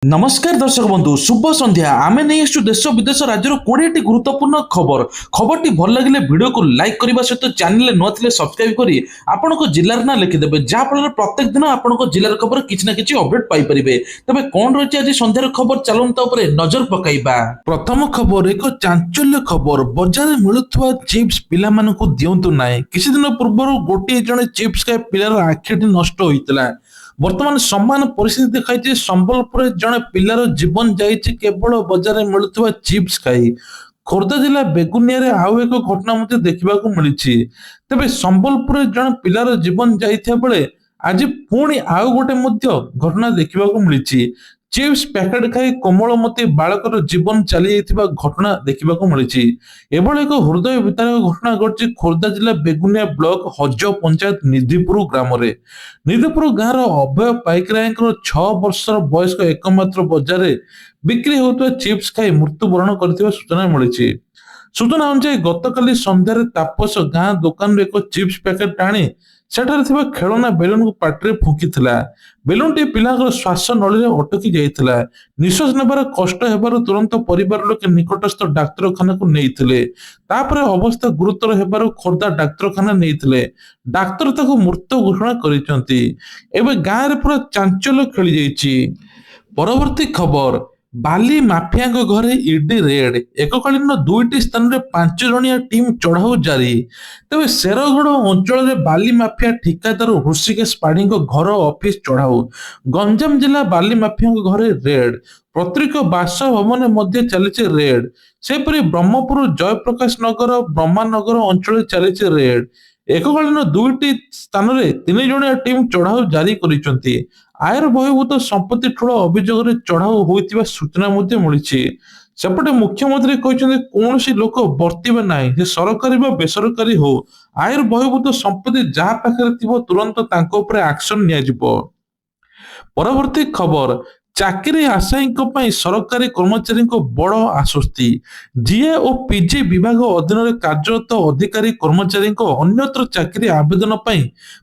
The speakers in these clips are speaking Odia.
नमस्कार दर्शक बंधु शुभ संध्या आमे नहीं आसु देश विदेश राज्यर 20टी गुरुत्वपूर्ण खबर खबरटी भल लगे वीडियो को लाइक करने सहित चैनल न थे सब्सक्राइब करी आपण जिलार ना लिखिदेवे जहाँफल प्रत्येक दिन आपण जिलार खबर किसी ना कि अपडेट पाइपर तेज कौन रही आज संध्यार खबर चलता नजर पकईबा। प्रथम खबर एक चांचल्य खबर बजार मिलुवा चिप्स पिला दिंतु ना किसी दिन पूर्व गोटे जड़े चिप्स खाए पिलार आखिटी नष्ट होता बर्तमान समान परिस्थिति देखाई संबलपुर जड़े पिलार जीवन जाइए केवल बजार मिलुवा चिप्स खाई। खोर्धा जिला बेगुनिया आउ एक घटना देखा मिली तेज संबलपुर जड़े पिलार जीवन जाइए बेले आज पुणी आउ गोटे घटना देखा मिली चिप्स पैकेट खाई कोमलमती बालकर जीवन चली जाइथिबा घटना देखा मिली। एभली एक हृदय वितारक घटना घटी खोर्धा जिला बेगुनिया ब्लॉक हज पंचायत निधिपुर ग्राम रे निधिपुर गाँव अभय पाइकराय 6 वर्षर वयस्क एकमात्र बजार बिक्री होता चिप्स खाई मृत्युवरण कर सूचना मिली। सूचना अनुसार गतकाली संध्यार तापस गाँ दुकान एक चिप्स पैकेट आनी सेठारे थिबा खेलना बेलून को पार्टी फुंकी बेलून टी पिला श्वास नली अटकी जाइथिला निश्वास नेबार कष्ट हेबार तुरंत परिवार लोक निकटस्थ डाक्तरखाना को नेइथिले तापरे अवस्था गुरुतर हेबार खोर्धा डाक्तरखाना नेइथिले डाक्तर ताको मृत घोषणा करिसंती। एबे गाँ रे पूरा चांचल्य खेली जाइछि। परवर्ती खबर बाली माफिया घरे इडी रेड एककालीन 2टी स्थान में 5 जणिया टीम चढ़ाऊ जारी तेज शेरगढ़ अंचल बाली माफिया ठिकादार ऋषिकेश पाढ़ी घर ऑफिस चढ़ाऊ गंजाम जिला बाली माफिया घरे रेड प्रत्येक बासभवन मध्य चली रेड सेपरी ब्रह्मपुर जयप्रकाश नगर ब्रह्मानगर अंचल चली रेड एककालीन 2टी स्थान में 3 जणिया टीम चढ़ाऊ जारी करिसंती। आयर बहिर्भूत संपत्ति ठूल अभियोग चढ़ाऊ होइतिबा सूचना मिली। सेपटे मुख्यमंत्री कहते कौन लोक बर्तिबे नहीं से सरकारी व बेसरकारी हो आयर बहिर्भूत संपत्ति जहाँ पाखे तुरंत एक्शन नियाजिबो। परवर्ती खबर चाकरी आशायी सरकारी कर्मचारी बड़ आश्वस्ति जीए और पीजी विभाग अधीन कार्यरत अधिकारी कर्मचारी अन्यत्र चाकरी आवेदन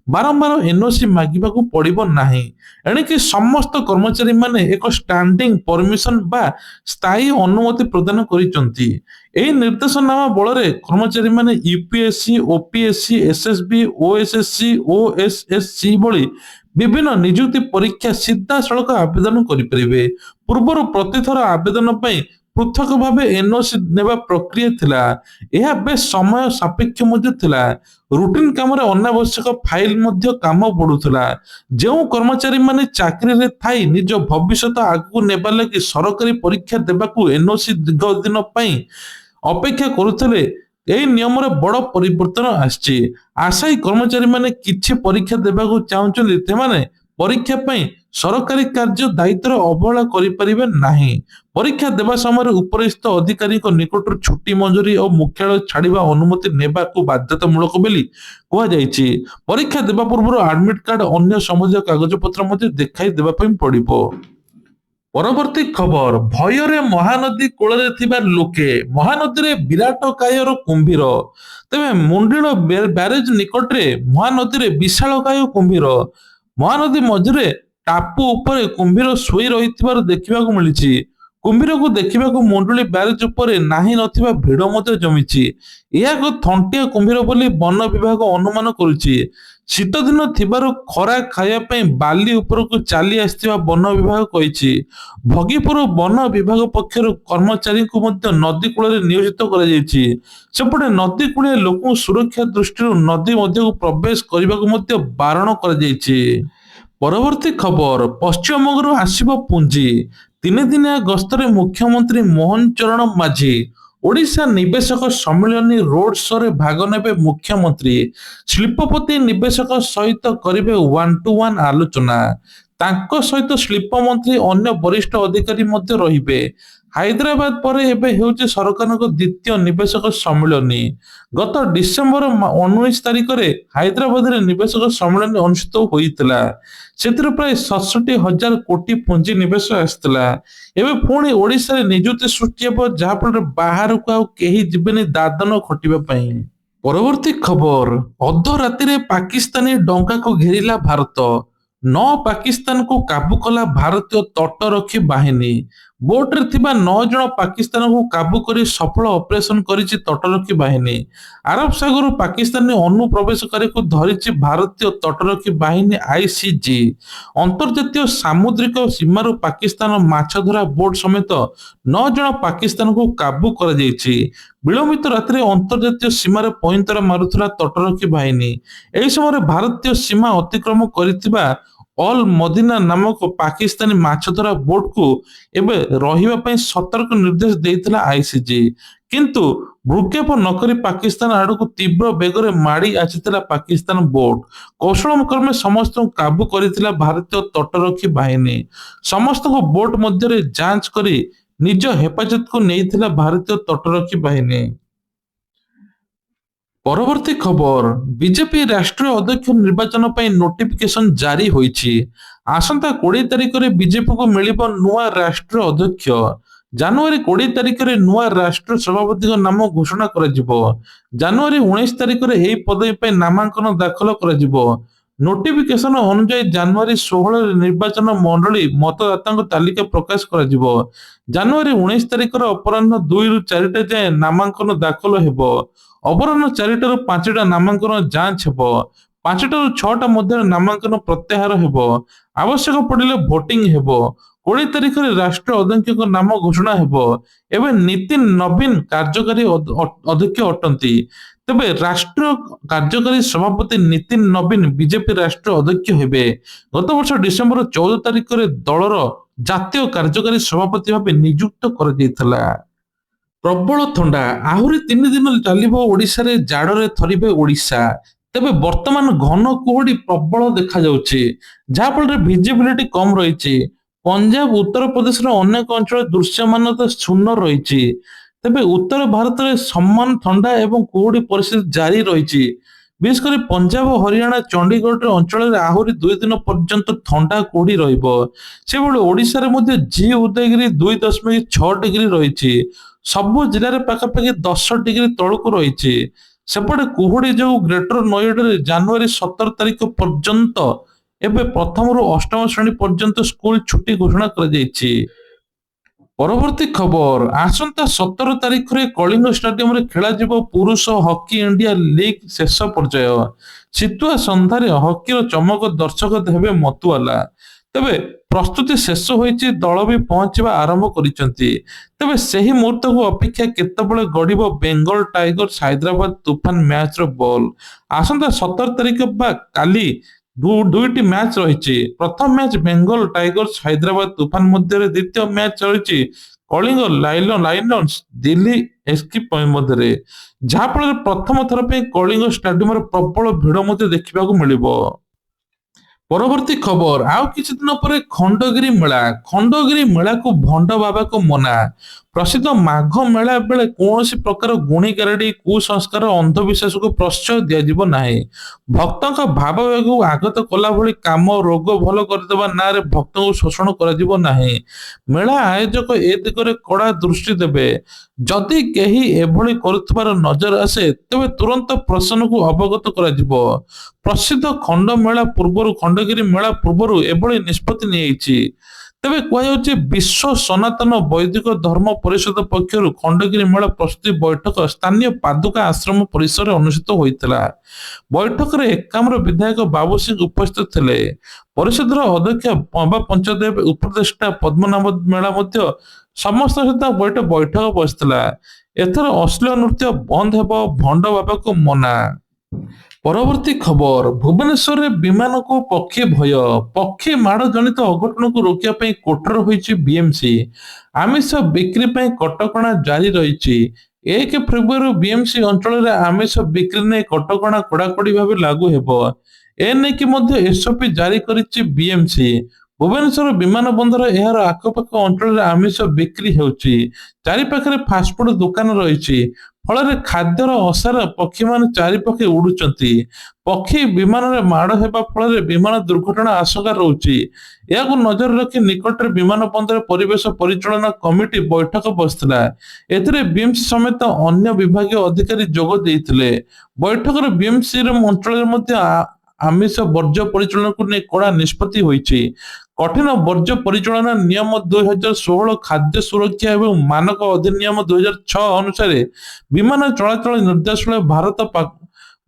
बारंबार एनओसी मागिबा पड़िबो नाही एणिकी समस्त कर्मचारी माने एक स्टैंडिंग परमिशन बा स्थायी अनुमति प्रदान करिसंती। एही निर्देशनामा बଳରେ कर्मचारी माने UPSC OPSC SSB OSSC OSSC भली विभिन्न नियुक्ति परीक्षा सीधा सड़क आवेदन करें। पूर्वर प्रतिथर आवेदन पृथक भाव एनओसी नेबा प्रक्रिया थिला यह बेस समय सापेक्ष रूटीन काम अनावश्यक फाइल काम बढ़ुला जो कर्मचारी माने चाकरी रे थाई निज भविष्य आगू नेबा लगी सरकारी परीक्षा देबाकू एनओसी दीर्घ दिन अपेक्षा करुले यही नियम बड़ परिवर्तन आछि। आशायी कर्मचारी माने किछि परीक्षा देबाकू चाहुचंती तेमाने परीक्षा पई सरकारी कार्य दायित्व अवहेला करिपारिबे नाही। परीक्षा देबा समय उपरिस्थ अधिकारी निकट छुट्टी मंजूरी और मुख्यालय छाड़िबा अनुमति नेबाकू बाध्यतामूलक बोली कहा जायछि। परीक्षा देबा पूर्व एडमिट कार्ड अन्य संबंधित कागज पत्र मध्ये देखाई देबा पई पड़िबो। परवर्ती खबर भୟରେ महानदी कूल लोके महानदी विराट कायर कुंभीर तेज मुंडिल ब्यारेज निकटरे महानदी विशालकाय कुंभीर महानदी मझे टापू उपरे कुंभीर शोई रही देखा मिली। कुंभीर को देखा मुंडुली ब्यारेज उपरे नाही नथिबा भिड़ जमी यह थंटिया कुंभीर बोली वन विभाग अनुमान करुछि। शीत दिन थिबारु खरा खाया बाली उपर को चली आसथिबा वन विभाग कहिछि। भगीपुर वन विभाग पक्षर कर्मचारी को मध्य नदी कूल नियोजित कर सेपटे नदी कूल लोक सुरक्षा दृष्टि नदी मध्य को प्रवेश करने को बारण कर। परवर्ती खबर पश्चिमबंग आसिबो पुंजी 3 दिनिया गस्तरे मुख्यमंत्री मोहन चरण माझी ओडिशा निवेशक सम्मेलन रोड शो रे भाग नेबे मुख्यमंत्री शिल्पपति निवेशक सहित करिवे 1-to-1 आलोचना तांको सहित शिल्प मंत्री अन्य वरिष्ठ अधिकारी मध्य रहिबे। हैदराबाद पर एबे हेउचे सरकार द्वितीय निवेशक सम्मेलन गत डिसेम्बर 19 तारिख रे हैदराबाद रे निवेशक सम्मेलन अनुष्ठित होइतिला सेतिर प्राय 67,000 कोटी पुंजी निवेश आस्तिला। एबे पुणी ओडिशा रे निजुक्ति सृष्टि हेबो जहा फल बाहर को केही जिबेनी दादन खटिबा पई। परवर्ती खबर अध राति रे पाकिस्तानी डंका को घेरिला भारत ନଅ ପାକିସ୍ତାନକୁ କାବୁ କଲା ଭାରତୀୟ ତଟରକ୍ଷୀ ବାହିନୀ। ବୋଟରେ ଥିବା 9 ଜଣ ପାକିସ୍ତାନକୁ କାବୁ କରି ସଫଳ ଅପରେସନ କରିଛି ତଟରକ୍ଷୀ ବାହିନୀ। ଆରବ ସାଗରରୁ ପାକିସ୍ତାନୀ ଅନୁପ୍ରବେଶକାରୀକୁ ଧରିଛି ଭାରତୀୟ ତଟରକ୍ଷୀ ବାହିନୀ ଆଇସିଜି। ଅନ୍ତର୍ଜାତୀୟ ସାମୁଦ୍ରିକ ସୀମାରୁ ପାକିସ୍ତାନ ମାଛଧରା ବୋଟ ସମେତ 9 ଜଣ ପାକିସ୍ତାନକୁ କାବୁ କରାଯାଇଛି। ବିଳମ୍ବିତ ରାତିରେ ଅନ୍ତର୍ଜାତୀୟ ସୀମାରେ ପଇଁତରା ମାରୁଥିଲା ତଟରକ୍ଷୀ ବାହିନୀ। ଏହି ସମୟରେ ଭାରତୀୟ ସୀମା ଅତିକ୍ରମ କରିଥିବା ଅଲ ମଦିନା ନାମକ ପାକିସ୍ତାନୀ ମାଛଧରା ବୋଟକୁ ଏବେ ରହିବା ପାଇଁ ସତର୍କ ନିର୍ଦ୍ଦେଶ ଦେଇଥିଲା ଆଇସିଜି। କିନ୍ତୁ ଭ୍ରୂକ୍ଷେପ ନକରି ପାକିସ୍ତାନ ଆଡକୁ ତୀବ୍ର ବେଗରେ ମାଡି ଆସିଥିଲା ପାକିସ୍ତାନ ବୋଟ। କୌଶଳ କ୍ରମେ ସମସ୍ତଙ୍କୁ କାବୁ କରିଥିଲା ଭାରତୀୟ ତଟରକ୍ଷୀ ବାହିନୀ। ସମସ୍ତଙ୍କୁ ବୋଟ ମଧ୍ୟରେ ଯାଞ୍ଚ କରି ନିଜ ହେଫାଜତକୁ ନେଇଥିଲା ଭାରତୀୟ ତଟରକ୍ଷୀ ବାହିନୀ। ପରବର୍ତ୍ତୀ ଖବର, ବିଜେପି ରାଷ୍ଟ୍ରୀୟ ଅଧ୍ୟକ୍ଷ ନିର୍ବାଚନ ପାଇଁ ନୋଟିଫିକେସନ ଜାରି ହୋଇଛି। ଆସନ୍ତା 20 ତାରିଖରେ ବିଜେପିକୁ ମିଳିବ ନୂଆ ରାଷ୍ଟ୍ରୀୟ ଅଧ୍ୟକ୍ଷ। ଜାନୁଆରୀ 20 ତାରିଖରେ ନୂଆ ରାଷ୍ଟ୍ରୀୟ ସଭାପତିଙ୍କ ନାମ ଘୋଷଣା କରାଯିବ। ଜାନୁଆରୀ 19 ତାରିଖରେ ଏହି ପଦବୀ ପାଇଁ ନାମାଙ୍କନ ଦାଖଲ କରାଯିବ। ନୋଟିଫିକେସନ ଅନୁଯାୟୀ ଜାନୁଆରୀ 16ରେ ନିର୍ବାଚନ ମଣ୍ଡଳୀ ମତଦାତାଙ୍କ ତାଲିକା ପ୍ରକାଶ କରାଯିବ। ଜାନୁଆରୀ 19 ତାରିଖର ଅପରାହ୍ନ 2ରୁ 4ଟା ଯାଏଁ ନାମାଙ୍କନ ଦାଖଲ ହେବ। ଅପରାହ୍ନ 4ଟାରୁ 5ଟା ନାମାଙ୍କନ ଯାଞ୍ଚ ହେବ। 5ଟାରୁ 6ଟା ମଧ୍ୟରେ ନାମାଙ୍କନ ପ୍ରତ୍ୟାହାର ହେବ। ଆବଶ୍ୟକ ପଡ଼ିଲେ ଭୋଟିଂ ହେବ। 20 ତାରିଖରେ ରାଷ୍ଟ୍ରୀୟ ଅଧ୍ୟକ୍ଷଙ୍କ ନାମ ଘୋଷଣା ହେବ। ଏବେ ନିତିନ ନବୀନ କାର୍ଯ୍ୟକାରୀ ଅଧ୍ୟକ୍ଷ ଅଟନ୍ତି। ତେବେ ରାଷ୍ଟ୍ରୀୟ କାର୍ଯ୍ୟକାରୀ ସଭାପତି ନିତିନ ନବୀନ ବିଜେପି ରାଷ୍ଟ୍ରୀୟ ଅଧ୍ୟକ୍ଷ ହେବେ। ଗତ ବର୍ଷ ଡିସେମ୍ବର 14 ତାରିଖରେ ଦଳର ଜାତୀୟ କାର୍ଯ୍ୟକାରୀ ସଭାପତି ଭାବେ ନିଯୁକ୍ତ କରାଯାଇଥିଲା। ପ୍ରବଳ ଥଣ୍ଡା ଆହୁରି 3 ଦିନ ଚାଲିବ ଓଡ଼ିଶାରେ, ଜାଡରେ ଥରିବେ ଓଡ଼ିଶା। ତେବେ ବର୍ତ୍ତମାନ ଘନ କୁହୁଡି ପ୍ରବଳ ଦେଖାଯାଉଛି, ଯାହାଫଳରେ ଭିଜିବିଲିଟି କମ ରହିଛି। ପଞ୍ଜାବ, ଉତ୍ତରପ୍ରଦେଶର ଅନେକ ଅଞ୍ଚଳ ଦୃଶ୍ୟମାନତା ଶୂନ୍ୟ ରହିଛି। ତେବେ ଉତ୍ତର ଭାରତରେ ସମାନ ଥଣ୍ଡା ଏବଂ କୁହୁଡି ପରିସ୍ଥିତି ଜାରି ରହିଛି। ବିଶେଷ କରି ପଞ୍ଜାବ, ହରିୟାଣା, ଚଣ୍ଡିଗଡ଼ ଅଞ୍ଚଳରେ ଆହୁରି 2 ଦିନ ପର୍ଯ୍ୟନ୍ତ ଥଣ୍ଡା କୁହୁଡି ରହିବ। ସେଭଳି ଓଡ଼ିଶାରେ ମଧ୍ୟ ଜି ଉଦୟଗିରି 2.6 ଡିଗ୍ରୀ ରହିଛି। ସବୁ ଜିଲ୍ଲାରେ ପାଖାପାଖି 10 ଡିଗ୍ରୀ ତଳକୁ ରହିଛି। ସେପଟେ କୁହୁଡି ଯୋଗୁଁ ଗ୍ରେଟର ନୋଏଡାରେ ଜାନୁଆରୀ 17 ତାରିଖ ପର୍ଯ୍ୟନ୍ତ ଏବେ ପ୍ରଥମରୁ ଅଷ୍ଟମ ଶ୍ରେଣୀ ପର୍ଯ୍ୟନ୍ତ ସ୍କୁଲ ଛୁଟି ଘୋଷଣା କରାଯାଇଛି। ପରବର୍ତ୍ତୀ ଖବର, ଆସନ୍ତା 17 ତାରିଖରେ କଳିଙ୍ଗ ଷ୍ଟାଡିୟମରେ ଖେଳାଯିବ ପୁରୁଷ ହକି ଇଣ୍ଡିଆ ଲିଗ୍ ଶେଷ ପର୍ଯ୍ୟାୟ। ଶୀତୁଆ ସନ୍ଧ୍ୟାରେ ହକିର ଚମକ ଦର୍ଶକ ହେବେ ମତୁଆଲା। ତେବେ ପ୍ରସ୍ତୁତି ଶେଷ ହୋଇଛି, ଦଳ ବି ପହଞ୍ଚିବା ଆରମ୍ଭ କରିଛନ୍ତି। ତେବେ ସେହି ମୁହୂର୍ତ୍ତକୁ ଅପେକ୍ଷା କେତେବେଳେ ଗଡ଼ିବ ବେଙ୍ଗଲ ଟାଇଗର୍ସ ହାଇଦ୍ରାବାଦ ତୁଫାନ ମ୍ୟାଚର ବଲ୍। ଆସନ୍ତା 17 ତାରିଖ ବା କାଲି ଦୁଇଟି ମ୍ୟାଚ ରହିଛି। ପ୍ରଥମ ମ୍ୟାଚ ବେଙ୍ଗଲ ଟାଇଗର୍ସ ହାଇଦ୍ରାବାଦ ତୁଫାନ ମଧ୍ୟରେ, ଦ୍ୱିତୀୟ ମ୍ୟାଚ ରହିଛି କଳିଙ୍ଗ ଲାଇନର୍ସ ଦିଲ୍ଲୀ ଏସ୍ସି ମଧ୍ୟରେ। ଯାହାଫଳରେ ପ୍ରଥମ ଥର ପାଇଁ କଳିଙ୍ଗ ଷ୍ଟାଡିୟମରେ ପ୍ରବଳ ଭିଡ଼ ମଧ୍ୟ ଦେଖିବାକୁ ମିଳିବ। ପରବର୍ତ୍ତୀ ଖବର, ଆଉ କିଛି ଦିନ ପରେ ଖଣ୍ଡଗିରି ମେଳା। ଖଣ୍ଡଗିରି ମେଳାକୁ ଭଣ୍ଡ ବାବାକୁ ମନା। ପ୍ରସିଦ୍ଧ ମାଘ ମେଳା ବେଳେ କୌଣସି ପ୍ରକାର ଗୁଣି ଗାରେଡି, କୁସଂସ୍କାର, ଅନ୍ଧବିଶ୍ୱାସକୁ ପ୍ରଶ୍ରୟ ଦିଆଯିବ ନାହିଁ। ଭକ୍ତଙ୍କ ଭାବାବେଗକୁ ଆଘାତ କଲା ଭଳି କାମ, ରୋଗ ଭଲ କରିଦେବା ନାଁରେ ଭକ୍ତଙ୍କୁ ଶୋଷଣ କରାଯିବ ନାହିଁ। ମେଳା ଆୟୋଜକ ଏ ଦିଗରେ କଡ଼ା ଦୃଷ୍ଟି ଦେବେ। ଯଦି କେହି ଏଭଳି କରୁଥିବାର ନଜର ଆସେ ତେବେ ତୁରନ୍ତ ପ୍ରଶାସନକୁ ଅବଗତ କରାଯିବ। ପ୍ରସିଦ୍ଧ ଖଣ୍ଡଗିରି ମେଳା ପୂର୍ବରୁ ଏଭଳି ନିଷ୍ପତ୍ତି ନିଆଯାଇଛି। ତେବେ କୁହାଯାଉଛି ବିଶ୍ୱ ସନାତନ ବୈଦିକ ଧର୍ମ ପରିଷଦ ପକ୍ଷରୁ ଖଣ୍ଡଗିରି ମେଳା ପ୍ରସ୍ତୁତି ବୈଠକ ସ୍ଥାନୀୟ ପାଦୁକା ଆଶ୍ରମ ପରିସରରେ ଅନୁଷ୍ଠିତ ହୋଇଥିଲା। ବୈଠକରେ ଏକାମ୍ର ବିଧାୟକ ବାବୁ ସିଂ ଉପସ୍ଥିତ ଥିଲେ। ପରିଷଦର ଅଧ୍ୟକ୍ଷ ପମ୍ବା ପଞ୍ଚଦେବ, ଉପଦେଷ୍ଟା ପଦ୍ମନାଭ ମେଳା ମଧ୍ୟ ସମସ୍ତଙ୍କ ସହିତ ବୈଠକ ବସିଥିଲା। ଏଥର ଅଶ୍ଳୀଳ ନୃତ୍ୟ ବନ୍ଦ ହେବ, ଭଣ୍ଡ ବାବାକୁ ମନା। ପରବର୍ତ୍ତୀ ଖବର, ଭୁବନେଶ୍ୱରରେ ବିମାନକୁ ପକ୍ଷୀ ଭୟ। ପକ୍ଷୀ ମାଡ଼ ଜନିତ ଅଘଟଣକୁ ରୋକିବା ପାଇଁ କଠୋର ହୋଇଛି ବିଏମ୍ସି। ଆମିଷ ବିକ୍ରି ପାଇଁ କଟକଣା ଜାରି ରହିଛି। 1 ଫେବୃଆରୀରୁ ବିଏମ୍ସି ଅଞ୍ଚଳରେ ଆମିଷ ବିକ୍ରି ନେଇ କଟକଣା କଡ଼ାକଡ଼ି ଭାବେ ଲାଗୁ ହେବ। ଏନେଇକି ମଧ୍ୟ ଏସ୍ଓପି ଜାରି କରିଛି ବିଏମ୍ସି। ଭୁବନେଶ୍ୱର ବିମାନ ବନ୍ଦର ଏହାର ଆଖପାଖ ଅଞ୍ଚଳରେ ଆମିଷ ବିକ୍ରି ହେଉଛି। ଚାରିପାଖରେ ଫାଷ୍ଟଫୁଡ ଦୋକାନ ରହିଛି। ଫଳରେ ଖାଦ୍ୟର ଅସାର ପକ୍ଷୀମାନେ ଚାରିପାଖେ ଉଡୁଛନ୍ତି। ପକ୍ଷୀ ବିମାନରେ ମାଡ଼ ହେବା ଫଳରେ ବିମାନ ଦୁର୍ଘଟଣା ଆଶଙ୍କା ରହୁଛି। ଏହାକୁ ନଜର ରଖି ନିକଟରେ ବିମାନ ବନ୍ଦର ପରିବେଶ ପରିଚାଳନା କମିଟି ବୈଠକ ବସିଥିଲା। ଏଥିରେ ବିଏମ୍ସି ସମେତ ଅନ୍ୟ ବିଭାଗୀୟ ଅଧିକାରୀ ଯୋଗ ଦେଇଥିଲେ। ବୈଠକରେ ବିଏମ୍ସି ଅଞ୍ଚଳରେ ମଧ୍ୟ ଆମିଷ ବର୍ଜ୍ୟ ପରିଚାଳନାକୁ ନେଇ କଡ଼ା ନିଷ୍ପତ୍ତି ହୋଇଛି। କଠିନ ବର୍ଜ୍ୟ ପରିଚାଳନା ନିୟମ 2016, ଖାଦ୍ୟ ସୁରକ୍ଷା ଏବଂ ମାନକ ଅଧିନିୟମ 2006 ଅନୁସାରେ ବିମାନ ଚଳାଚଳ ନିର୍ଦ୍ଦେଶାଳୟ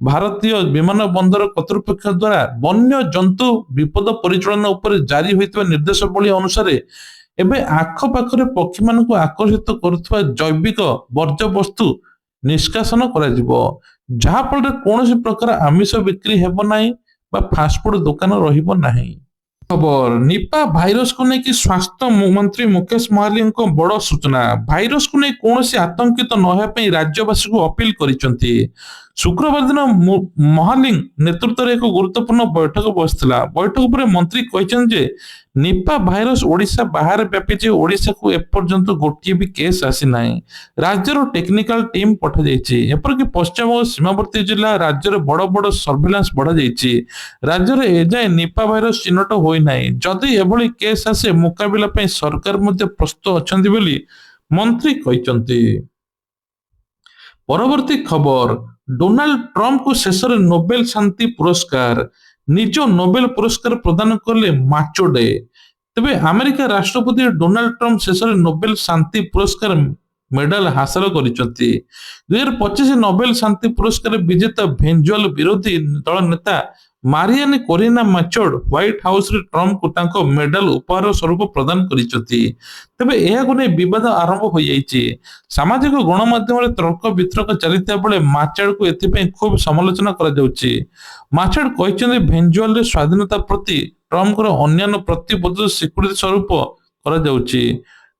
ଭାରତୀୟ ବିମାନ ବନ୍ଦର କର୍ତ୍ତୃପକ୍ଷ ଦ୍ୱାରା ବନ୍ୟ ଜନ୍ତୁ ବିପଦ ପରିଚାଳନା ଉପରେ ଜାରି ହୋଇଥିବା ନିର୍ଦ୍ଦେଶାବଳୀ ଅନୁସାରେ ଏବେ ଆଖପାଖରେ ପକ୍ଷୀମାନଙ୍କୁ ଆକର୍ଷିତ କରୁଥିବା ଜୈବିକ ବର୍ଜ୍ୟବସ୍ତୁ ନିଷ୍କାସନ କରାଯିବ, ଯାହା ଫଳରେ କୌଣସି ପ୍ରକାର ଆମିଷ ବିକ୍ରି ହେବ ନାହିଁ ବା ଫାଷ୍ଟଫୁଡ ଦୋକାନ ରହିବ ନାହିଁ। ଖବର ନିପା ଭାଇରସକୁ ନେଇକି ସ୍ୱାସ୍ଥ୍ୟ ମନ୍ତ୍ରୀ ମୁକେଶ ମହାଲିଙ୍କ ବଡ଼ ସୂଚନା। ଭାଇରସକୁ ନେଇ କୌଣସି ଆତଙ୍କିତ ନ ହେବା ପାଇଁ ରାଜ୍ୟବାସୀଙ୍କୁ ଅପିଲ କରିଛନ୍ତି। ଶୁକ୍ରବାର ଦିନ ମହାଲିଙ୍କ ନେତୃତ୍ୱରେ ଏକ ଗୁରୁତ୍ୱପୂର୍ଣ୍ଣ ବୈଠକ ବସିଥିଲା। ବୈଠକ ପରେ ମନ୍ତ୍ରୀ କହିଛନ୍ତି ଯେ ନିପା ଭାଇରସ ଓଡ଼ିଶା ବାହାରେ ବ୍ୟାପିଛି। ଓଡ଼ିଶାକୁ ଏପର୍ଯ୍ୟନ୍ତ ଗୋଟିଏ ବି କେସ୍ ଆସିନାହିଁ। ରାଜ୍ୟର ଟେକ୍ନିକାଲ ଟିମ୍ ପଠାଯାଇଛି। ଏପରିକି ପଶ୍ଚିମବଙ୍ଗ ସୀମାବର୍ତ୍ତୀ ଜିଲ୍ଲା ରାଜ୍ୟରେ ବଡ଼ ବଡ଼ ସର୍ଭିଲାନ୍ସ ବଢ଼ାଯାଇଛି। ରାଜ୍ୟରେ ଏଯାଏଁ ନିପା ଭାଇରସ ଚିହ୍ନଟ ହୋଇନାହିଁ। ଯଦି ଏଭଳି କେସ୍ ଆସେ, ମୁକାବିଲା ପାଇଁ ସରକାର ମଧ୍ୟ ପ୍ରସ୍ତୁତ ଅଛନ୍ତି ବୋଲି ମନ୍ତ୍ରୀ କହିଛନ୍ତି। ପରବର୍ତ୍ତୀ ଖବର ଡୋନାଲ୍ଡ ଟ୍ରମ୍ପଙ୍କୁ ଶେଷରେ ନୋବେଲ ଶାନ୍ତି ପୁରସ୍କାର। ନିଜ ନୋବେଲ ପୁରସ୍କାର ପ୍ରଦାନ କଲେ ମାଚୋଡେ। ତେବେ ଆମେରିକା ରାଷ୍ଟ୍ରପତି ଡୋନାଲ୍ଡ ଟ୍ରମ୍ପ ଶେଷରେ ନୋବେଲ ଶାନ୍ତି ପୁରସ୍କାର ମେଡାଲ ହାସଲ କରିଛନ୍ତି। 2025 ନୋବେଲ ଶାନ୍ତି ପୁରସ୍କାର ବିଜେତା ଭେନେଜୁଏଲା ବିରୋଧୀ ଦଳ ନେତା ମାରିଆନା କୋରିନା ମାଚୋଡ ହ୍ୱାଇଟ୍ ହାଉସରେ ଟ୍ରମ୍ପଙ୍କୁ ତାଙ୍କ ମେଡାଲ ଉପହାର ସ୍ୱରୂପ ପ୍ରଦାନ କରିଛନ୍ତି। ତେବେ ଏହାକୁ ନେଇ ବିବାଦ ଆରମ୍ଭ ହୋଇଯାଇଛି। ସାମାଜିକ ଗଣମାଧ୍ୟମରେ ତର୍କ ବିତର୍କ ଚାଲିଥିବା ବେଳେ ମାଚୋଡଙ୍କୁ ଏଥିପାଇଁ ଖୁବ୍ ସମାଲୋଚନା କରାଯାଉଛି। ମାଚୋଡ କହିଛନ୍ତି ଭେନେଜୁଏଲାର ସ୍ୱାଧୀନତା ପ୍ରତି ଟ୍ରମ୍ପଙ୍କର ଅନ୍ୟାନ୍ୟ ପ୍ରତିବଦ୍ଧତା ସ୍ୱୀକୃତି ସ୍ୱରୂପ କରାଯାଉଛି।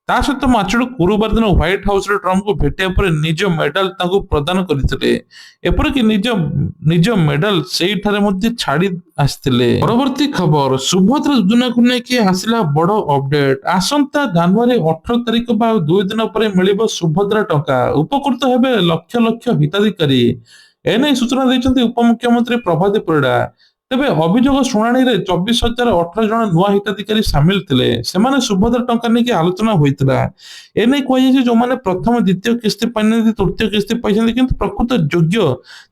ତା ସହିତ ମାଚୋଡ ଗୁରୁବାର ଦିନ ହ୍ୱାଇଟ୍ ହାଉସରେ ଟ୍ରମ୍ପଙ୍କୁ ଭେଟିବା ପରେ ନିଜ ମେଡାଲ ତାଙ୍କୁ ପ୍ରଦାନ କରିଥିଲେ। ଏପରିକି ନିଜ ମେଡାଲ ସେଇଠାରେ ମଧ୍ୟ ଛାଡି ଆସିଥିଲେ। ପରବର୍ତ୍ତୀ ଖବର ସୁଭଦ୍ରା ଯୋଜନାକୁ ନେଇକି ଆସିଲା ବଡ ଅପଡେଟ। ଆସନ୍ତା ଜାନୁଆରୀ 18 ତାରିଖ ବା 2 ଦିନ ପରେ ମିଳିବ ସୁଭଦ୍ରା ଟଙ୍କା। ଉପକୃତ ହେବେ ଲକ୍ଷ ଲକ୍ଷ ହିତାଧିକାରୀ। ଏନେଇ ସୂଚନା ଦେଇଛନ୍ତି ଉପମୁଖ୍ୟମନ୍ତ୍ରୀ ପ୍ରଭାତୀ ପରିଡା। ତେବେ ଅଭିଯୋଗ ଶୁଣାଣିରେ 24,018 ଜଣ ନୂଆ ହିତାଧିକାରୀ ସାମିଲ ଥିଲେ। ସେମାନେ ସୁଭଦ୍ରା ଟଙ୍କା ନେଇକି ଆଲୋଚନା ହୋଇଥିଲା। ଏନେଇ କୁହାଯାଇଛି ଯେଉଁମାନେ ପ୍ରଥମ ଦ୍ୱିତୀୟ କିସ୍ତି ପାଇନାହାନ୍ତି, ତୃତୀୟ କିସ୍ତି ପାଇଛନ୍ତି କିନ୍ତୁ ପ୍ରକୃତ ଯୋଗ୍ୟ,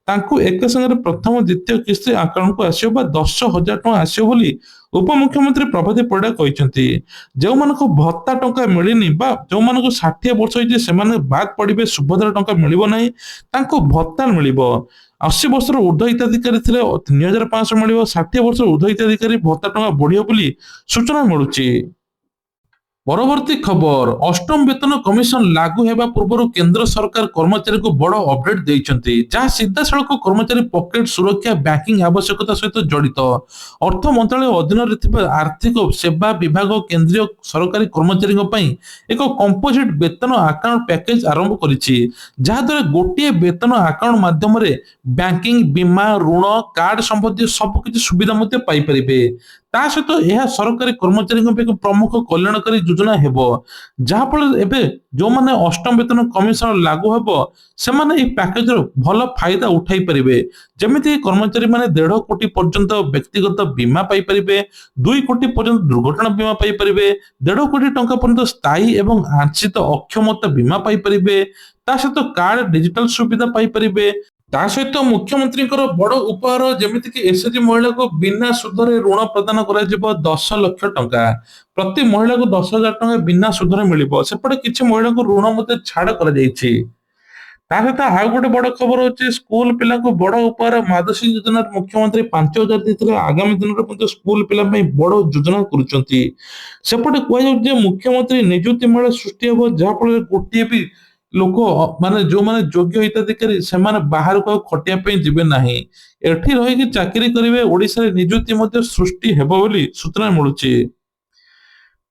ତାଙ୍କୁ ଏକା ସାଙ୍ଗରେ ପ୍ରଥମ ଦ୍ୱିତୀୟ କିସ୍ତି ଆକାଉଣ୍ଟକୁ ଆସିବ ବା 10,000 ଟଙ୍କା ଆସିବ ବୋଲି ଉପମୁଖ୍ୟମନ୍ତ୍ରୀ ପ୍ରଭାତୀ ପରିଡା କହିଛନ୍ତି। ଯେଉଁମାନଙ୍କୁ ଭତ୍ତା ଟଙ୍କା ମିଳିନି ବା ଯେଉଁମାନଙ୍କୁ 60 ବର୍ଷ ହେଇଛି ସେମାନେ ବାଦ ପଡିବେ, ସୁଭଦ୍ରା ଟଙ୍କା ମିଳିବ ନାହିଁ, ତାଙ୍କୁ ଭତ୍ତା ମିଳିବ। 80 ବର୍ଷର ଉର୍ଦ୍ଧ୍ୱ ହିତାଧିକାରୀ ଥିଲେ 3,500 ମିଳିବ। 60 ବର୍ଷର ଉର୍ଦ୍ଧ୍ୱ ହିତାଧିକାରୀ ଭତ୍ତା ଟଙ୍କା ବଢିବ ବୋଲି ସୂଚନା ମିଳୁଛି। ପରବର୍ତ୍ତୀ ଖବର ଅଷ୍ଟମ ବେତନ କମିଶନ ଲାଗୁ ହେବା ପୂର୍ବରୁ କେନ୍ଦ୍ର ସରକାର କର୍ମଚାରୀଙ୍କୁ ବଡ ଅପଡେଟ ଦେଇଛନ୍ତି, ଯାହା ସିଧାସଳଖ କର୍ମଚାରୀ ପକେଟ ସୁରକ୍ଷା ବ୍ୟାଙ୍କିଂ ଆବଶ୍ୟକତା ସହିତ ଜଡିତ। ଅର୍ଥ ମନ୍ତ୍ରାଳୟ ଅଧୀନରେ ଥିବା ଆର୍ଥିକ ସେବା ବିଭାଗ କେନ୍ଦ୍ରୀୟ ସରକାରୀ କର୍ମଚାରୀଙ୍କ ପାଇଁ ଏକ କମ୍ପୋଜିଟ ବେତନ ଆକାଉଣ୍ଟ ପ୍ୟାକେଜ ଆରମ୍ଭ କରିଛି, ଯାହାଦ୍ୱାରା ଗୋଟିଏ ବେତନ ଆକାଉଣ୍ଟ ମାଧ୍ୟମରେ ବ୍ୟାଙ୍କିଂ, ବୀମା, ଋଣ, କାର୍ଡ ସମ୍ବନ୍ଧୀୟ ସବୁକିଛି ସୁବିଧା ମଧ୍ୟ ପାଇପାରିବେ। ତା ସହିତ ଏହା ସରକାରୀ କର୍ମଚାରୀଙ୍କ ପାଇଁ ଏକ ପ୍ରମୁଖ କଲ୍ୟାଣକାରୀ ଯୋଜନା ହେବ, ଯାହାଫଳରେ ଏବେ ଯେଉଁମାନେ ଅଷ୍ଟମ ବେତନ କମିଶନ ଲାଗୁ ହେବ ସେମାନେ ଏହି ପ୍ୟାକେଜର ଭଲ ଫାଇଦା ଉଠାଇ ପାରିବେ। ଯେମିତି କର୍ମଚାରୀ ମାନେ 1.5 କୋଟି ପର୍ଯ୍ୟନ୍ତ ବ୍ୟକ୍ତିଗତ ବୀମା ପାଇପାରିବେ, 2 କୋଟି ପର୍ଯ୍ୟନ୍ତ ଦୁର୍ଘଟଣା ବୀମା ପାଇପାରିବେ, 1.5 କୋଟି ଟଙ୍କା ପର୍ଯ୍ୟନ୍ତ ସ୍ଥାୟୀ ଏବଂ ଆଂଶିକ ଅକ୍ଷମତା ବୀମା ପାଇପାରିବେ। ତା ସହିତ କାର୍ଡ ଡିଜିଟାଲ ସୁବିଧା ପାଇପାରିବେ। ତା ସହିତ ମୁଖ୍ୟମନ୍ତ୍ରୀଙ୍କର ବଡ ଉପହାର, ଯେମିତିକି ଏସଏଚଜି ମହିଳାକୁ ବିନା ସୁଧରେ ଋଣ ପ୍ରଦାନ କରାଯିବ 10 ଲକ୍ଷ ଟଙ୍କା। ପ୍ରତି ମହିଳାକୁ 10,000 ଟଙ୍କା ବିନା ସୁଧରେ ମିଳିବ। ସେପଟେ କିଛି ମହିଳାଙ୍କୁ ଋଣ ମଧ୍ୟ ଛାଡ କରାଯାଇଛି। ତା ସହିତ ଆଉ ଗୋଟେ ବଡ ଖବର ହଉଛି ସ୍କୁଲ ପିଲାଙ୍କୁ ବଡ ଉପହାର। ମାଦ୍ରାସା ଯୋଜନାରେ ମୁଖ୍ୟମନ୍ତ୍ରୀ 5,000 ଦେଇଥିଲେ। ଆଗାମୀ ଦିନରେ ମଧ୍ୟ ସ୍କୁଲ ପିଲା ପାଇଁ ବଡ ଯୋଜନା କରୁଛନ୍ତି। ସେପଟେ କୁହାଯାଉଛି ଯେ ମୁଖ୍ୟମନ୍ତ୍ରୀ ନିଯୁକ୍ତି ମେଳା ସୃଷ୍ଟି ହେବ, ଯାହାଫଳରେ ଗୋଟିଏ ବି ଲୋକ ମାନେ ଯୋଉମାନେ ଯୋଗ୍ୟ ହିତାଧିକାରୀ ସେମାନେ ବାହାରକୁ ଆଉ ଖଟିବା ପାଇଁ ଯିବେ ନାହିଁ, ଏଠି ରହିକି ଚାକିରି କରିବେ। ଓଡିଶାରେ ନିଯୁକ୍ତି ମଧ୍ୟ ସୃଷ୍ଟି ହେବ ବୋଲି ସୂଚନା ମିଳୁଛି।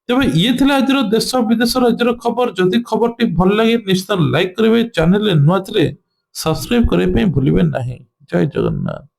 ତେବେ ଇଏ ଥିଲା ଆଜିର ଦେଶ ବିଦେଶ ରାଜ୍ୟର ଖବର। ଯଦି ଖବରଟି ଭଲ ଲାଗେ ନିଶ୍ଚିତ ଲାଇକ୍ କରିବେ, ଚ୍ୟାନେଲରେ ନୂଆ ଥିଲେ ସବସ୍କ୍ରାଇବ କରିବା ପାଇଁ ଭୁଲିବେ ନାହିଁ। ଜୟ ଜଗନ୍ନାଥ।